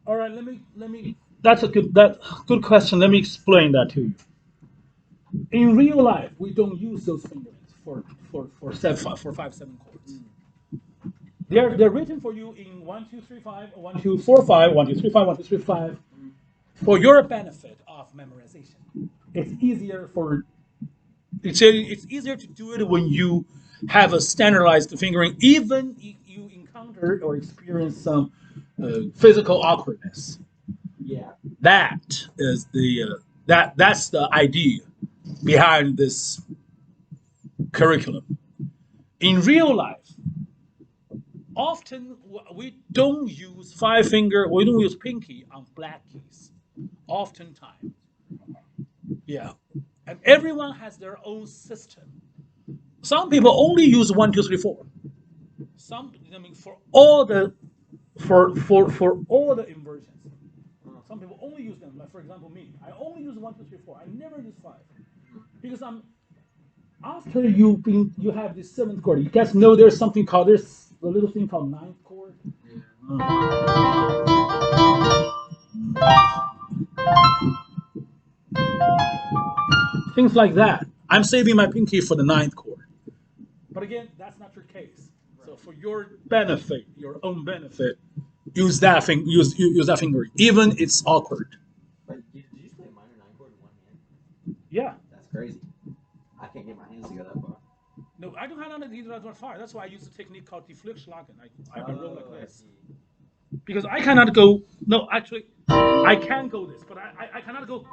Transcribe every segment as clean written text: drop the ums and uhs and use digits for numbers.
All right, let me. That's a good question. Let me explain that to you. In real life, we don't use those fingerings for 5/7 chords. They're written for you in 1 2 3 5, 1 2 4 5, 1 2 3 5, 1 2 3 5 for your benefit of memorization. It's easier for it's easier to do it when you have a standardized fingering, even if you encounter or experience some physical awkwardness. Yeah. That is that's the idea behind this curriculum. In real life, often we don't use five finger, we don't use pinky on black keys. Oftentimes, yeah, and everyone has their own system. Some people only use 1 2 3 4. Some, I mean, for all the inversions. Some people only use them. Like for example, me, I only use 1 2 3 4. I never use five because I'm after you have this seventh chord. You guys know there's something called there's a little thing called ninth chord. Things like that. I'm saving my pinky for the ninth chord. But again, that's not your case. So for your benefit, your own benefit, use that finger, even it's awkward. But did you play minor nine chord in one hand? Yeah. That's crazy. I can't get my hands to go that far. No, I don't have none of either that far. That's why I use a technique called Deflickschlagen. I roll like I this. see. Because I cannot go. No, actually, I can go this, but I cannot go.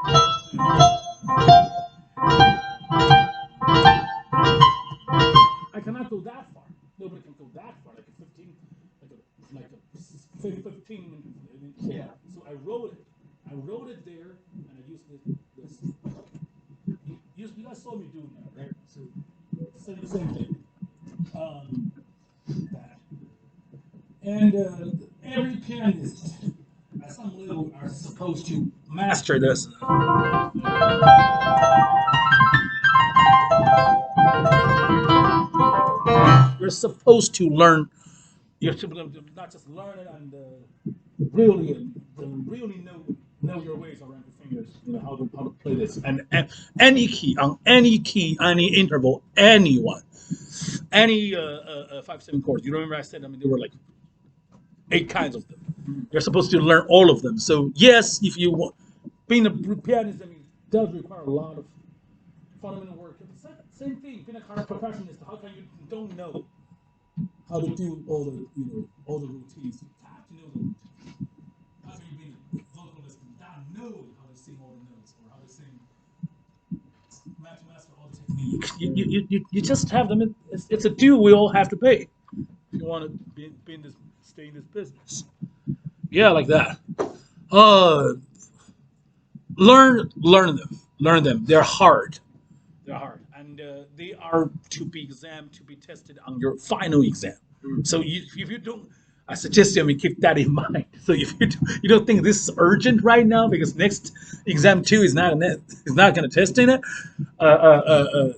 I cannot go that far. Nobody can go that far, like a 15, like a 15. Yeah. So I wrote it. I wrote it there, and I used this. You guys saw me doing that, right? So same thing. Um, that. And every pianist at some level are supposed to master this. You're supposed to learn. You're supposed to not just learn it and really know your ways around the fingers. You know how to play this and any key on any key, any interval, anyone, any 5/7 chords. You remember I said? I mean, there were like 8 kinds of them. You're supposed to learn all of them. So yes, if you want, being a pianist, I mean, does require a lot of fundamental work. Same thing. Being a percussionist, how can you don't know how to do all the routines? You have to know the routines. How can you be a vocalist without knowing how to sing all the notes or how to sing, master all the techniques? You just have them. It's a due we all have to pay if you want to be in this, stay in this business. Yeah, like that. Uh, learn them. They're hard. They're hard, and they are to be tested on your final exam. So if you don't, I suggest you keep that in mind. So if you don't think this is urgent right now because next exam two is not going to test in it, uh, uh, uh, uh,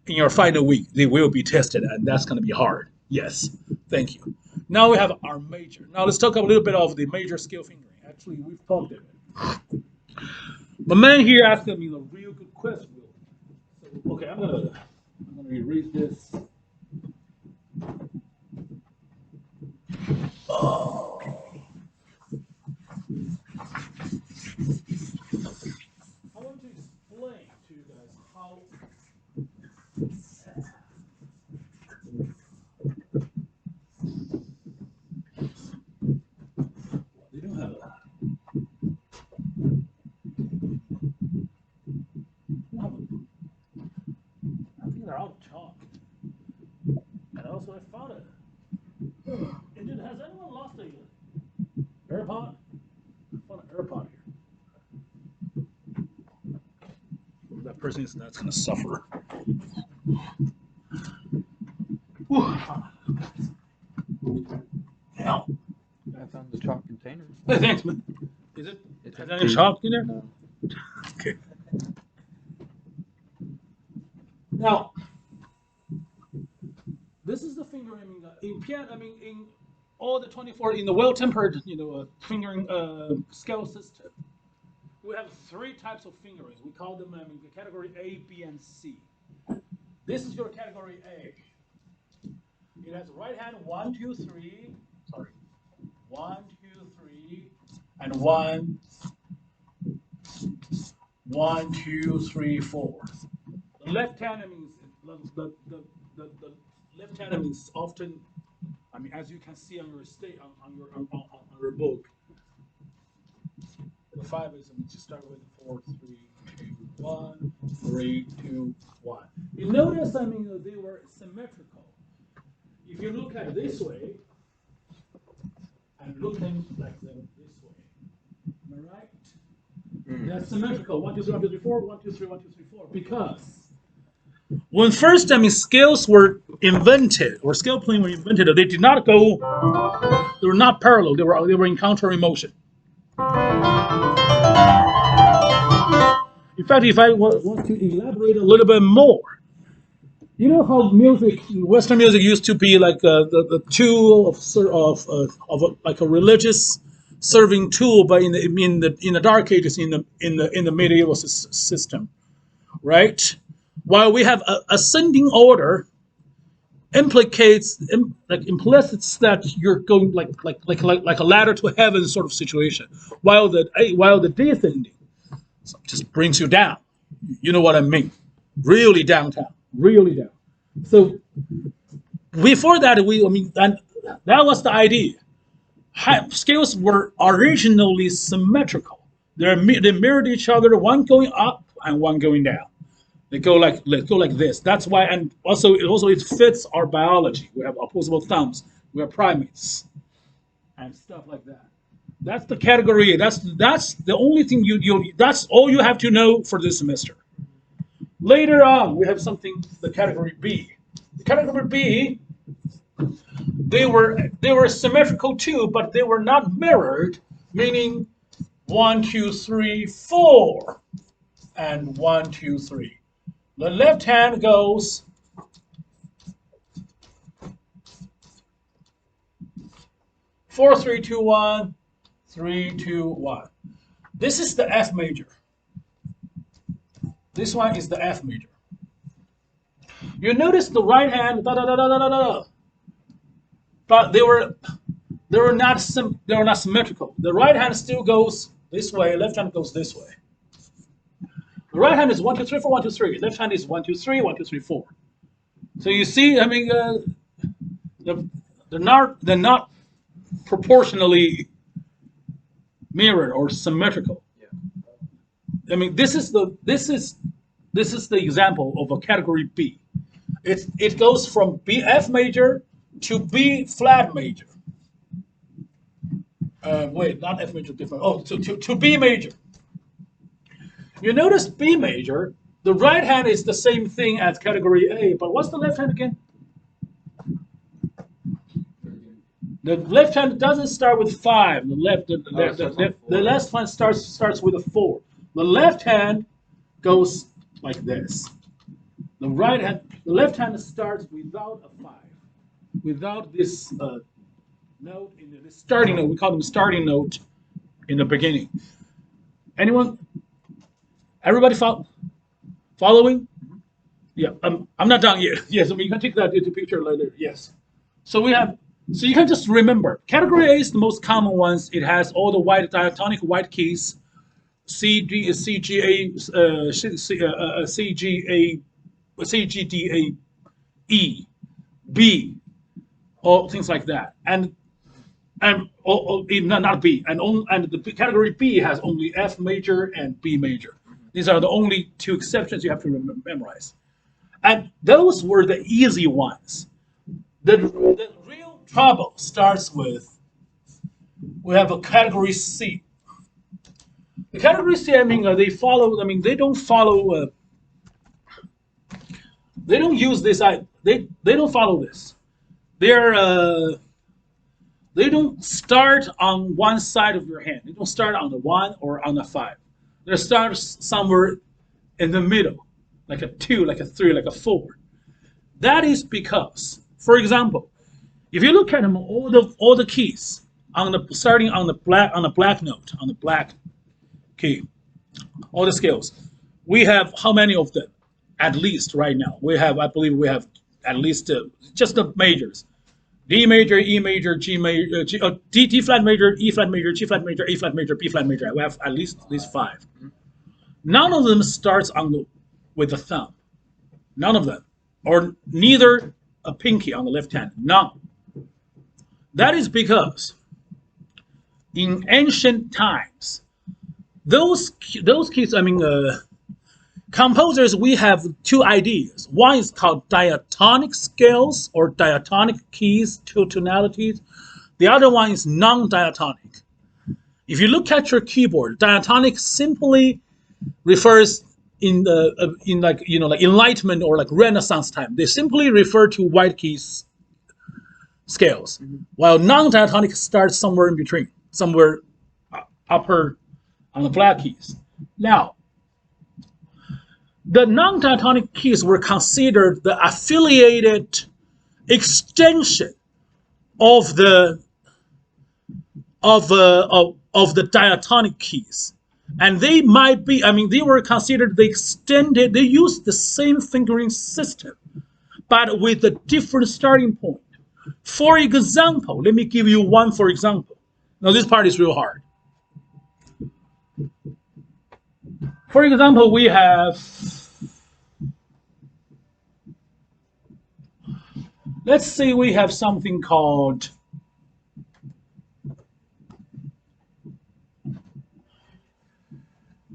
in your final week they will be tested, and that's going to be hard. Yes, thank you. Now we have our major. Now let's talk a little bit of the major scale fingering. Actually, we've talked about it. The man here asked me a real good question. So, okay, I'm gonna erase this. I want to explain to you guys how they don't have a, they don't have a, I think they're out of chalk. And also I found it. And then, has anyone lost a AirPod? I found an AirPod here. That person is that's gonna suffer. Now, I found the chalk container. thanks, man. Is it? It's Has any empty. chalk in there? No. Okay. Now, this is the finger. I mean, in piano. I mean, in all the 24 in the well-tempered, fingering scale system, we have three types of fingerings. We call them the category A, B, and C. This is your category A. It has right hand 1, 2, 3. Sorry, 1, 2, 3, and 1, 1, 2, 3, 4. The left hand means the left hand means often. I mean, as you can see on your on your book, the 5 is to start with 4, 3, 2, 1, 3, 2, 1. You notice, they were symmetrical. If you look at it this way, and looking like them this way, am I right? That's symmetrical. 1, 2, 3, 1, 2, 3, 4, 1, 2, 3, 1, 2, 3, 4. Because when first, scales were invented, or scale plane were invented, they did not go. They were not parallel. They were in contrary motion. In fact, if I want to elaborate a little bit more, you know how music, Western music, used to be like the tool of like a religious serving tool, but in the Dark Ages, in the medieval system, right? While we have ascending order, implicits that you're going like a ladder to heaven sort of situation, while the descending just brings you down. You know what I mean? Really downtown, really down. So before that, and that was the idea. Scales were originally symmetrical. They mirrored each other, one going up and one going down. They go like this. That's why, and also it fits our biology. We have opposable thumbs. We are primates, and stuff like that. That's the category. That's the only thing that's all you have to know for this semester. Later on, we have something, the category B. The category B, they were symmetrical too, but they were not mirrored, meaning 1, 2, 3, 4, and 1, 2, 3. The left hand goes 4, 3, 2, 1, 3, 2, 1. This is the F major. This one is the F major. You notice the right hand, da da da da da da da. But they were not symmetrical. The right hand still goes this way. Left hand goes this way. The right hand is 1, 2, 3, 4, 1, 2, 3. Left hand is 1, 2, 3, 1, 2, 3, 4. So you see, they're not proportionally mirrored or symmetrical. Yeah. This is the example of a category B. It goes from F major to B flat major. Wait, not F major, different. Oh, to B major. You notice B major, the right hand is the same thing as category A, but what's the left hand again? The left hand doesn't start with 5. The left hand starts with a 4. The left hand goes like this. The left hand starts without a 5, without this note in the starting note. We call them starting note in the beginning. Anyone? Everybody following? Yeah, I'm not done yet. Yes, you can take that into picture later. Yes. So you can just remember, category A is the most common ones. It has all the white diatonic white keys, C, G, C, G, A, C, G, A, C, G, D, A, E, B, all things like that. And not B, and the category B has only F major and B major. These are the only two exceptions you have to memorize. And those were the easy ones. The real trouble starts with, we have a category C. The category C, they don't follow, they don't use this, they don't follow this. They don't start on one side of your hand. They don't start on the 1 or on the 5. They start somewhere in the middle, like a 2, like a 3, like a 4. That is because, for example, If you look at them, all the keys on the starting on the black note, on the black key, all the scales, we have how many of them? At least right now, we have, I believe we have at least just the majors: D major, E major, G major, D flat major, E flat major, G flat major, A flat major, B flat major. We have at least five. None of them starts with the thumb. None of them, or neither a pinky on the left hand. None. That is because in ancient times, those keys, composers, we have two ideas. One is called diatonic scales or diatonic keys, two tonalities. The other one is non-diatonic. If you look at your keyboard, diatonic simply refers in like Enlightenment or like Renaissance time. They simply refer to white keys scales, while non-diatonic starts somewhere in between, somewhere upper on the black keys. Now, the non-diatonic keys were considered the affiliated extension of the diatonic keys, and they might be. They were considered the extended. They used the same fingering system, but with a different starting point. For example, let me give you one. For example, now this part is real hard. For example, we have, let's say we have something called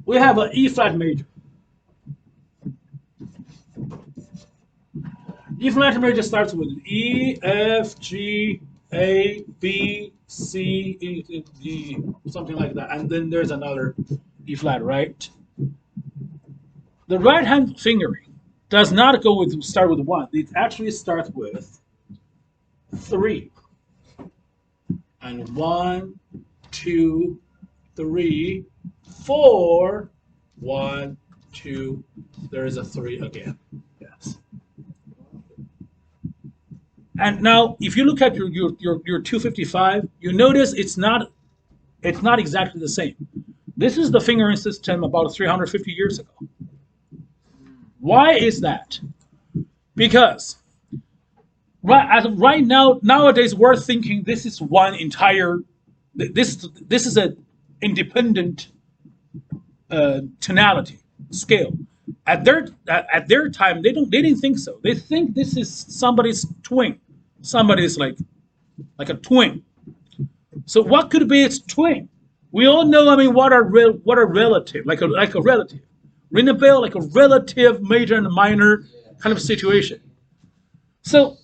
we have an E flat major. E flat major starts with E, F, G, A, B, C, E, D, something like that, and then there's another E flat, right? The right hand fingering does not start with 1. It actually starts with 3. And 1, 2, 3, 4, 1, 2. There is a 3 again. Yes. And now, if you look at your 255, you notice it's not exactly the same. This is the fingering system about 350 years ago. Why is that? Because right now, nowadays, we're thinking this is one entire. This is an independent tonality scale. At their time, they didn't think so. They think this is somebody's twin. Somebody's like a twin. So what could be its twin? We all know. What are relative? Like a relative. Ring a bell, like a relative major and minor kind of situation. So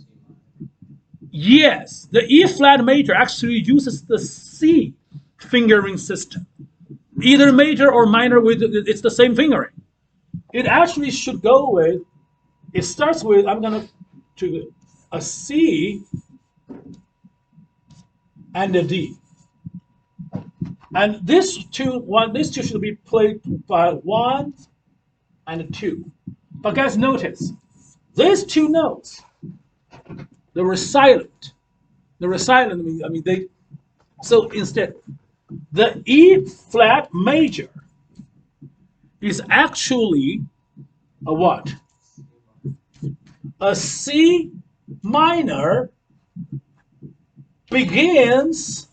yes, the E flat major actually uses the C fingering system. Either major or minor, it's the same fingering. It actually should go with, it starts with, I'm going to a C and a D. And these two should be played by 1 and a 2. But guys, notice, these two notes, they were silent. They were silent, so instead, the E flat major is actually a what? A C minor begins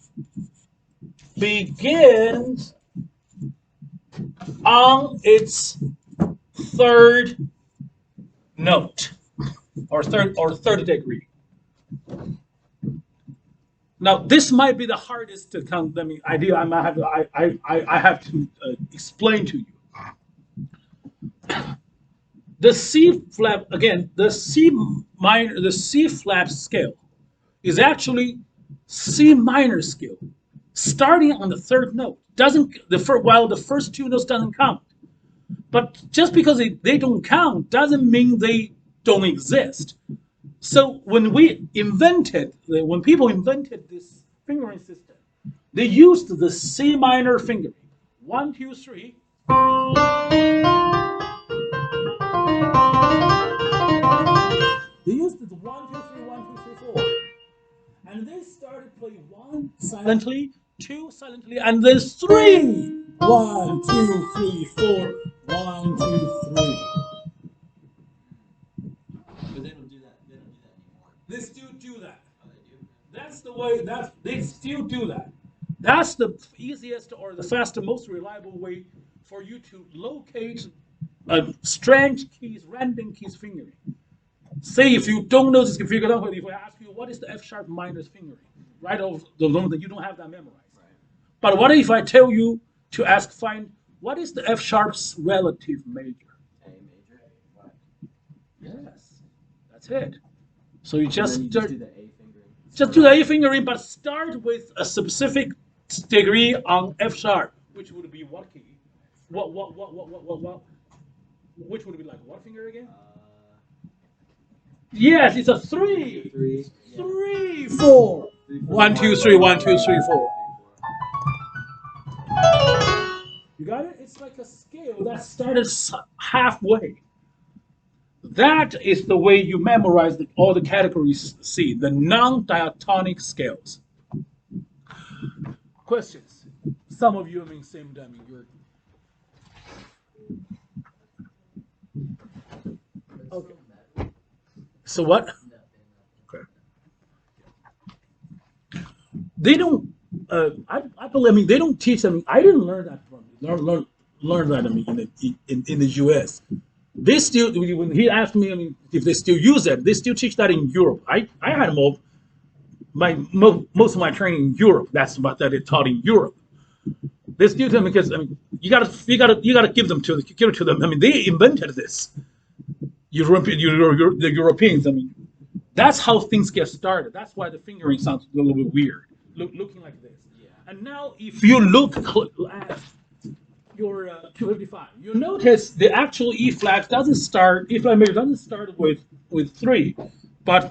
on its third note or third degree. Now this might be the hardest to idea I have to explain to you. The C flat, again, the C flat scale is actually C minor scale, starting on the third note. While the first two notes doesn't count. But just because they don't count doesn't mean they don't exist. So when people invented this fingering system, they used the C minor fingering. 1, 2, 3. They used the 1, 2, 3, 1, 2, 3, 4. and they started playing 1 silently, 2 silently, and then 3. 1, 2, 3, 4. 1, 2, 3. But they don't do that. They don't do that anymore. They still do that. Oh, they do. That's the way. They still do that. That's the easiest or the fastest, most reliable way for you to locate strange keys, random keys fingering. Say if you don't know this, for example, if I ask you what is the F sharp minor fingering, right off the moment that you don't have that memorized. But what if I tell you to find what is the F sharp's relative major? A major. What? Yes, that's it. So you just And then start, you just do the A fingering. just do the A fingering, but start with a specific degree on F sharp, which would be what key? What? Which would be like what finger again? Yes, it's a 3. 3. 3, 4. 1, 2, 3, 1, 2, 3, 4. You got it? It's like a scale that started halfway. That is the way you memorize all the categories C, the non-diatonic scales. Questions? Some of you, I mean, same time, you're. Okay. So what? Okay. They don't. I believe. I mean, they don't teach. I mean, I didn't learn that from learn that. I mean, in the U.S. They still. When he asked me, I mean, if they still use it, they still teach that in Europe. I had most of my training in Europe. That's about that they taught in Europe. They still tell me because I mean, you gotta give it to them. I mean, they invented this. The Europeans. I mean, that's how things get started. That's why the fingering sounds a little bit weird, looking like this. Yeah. And now, if you look at your 255, you notice the actual E flat doesn't start. E flat major doesn't start with 3, but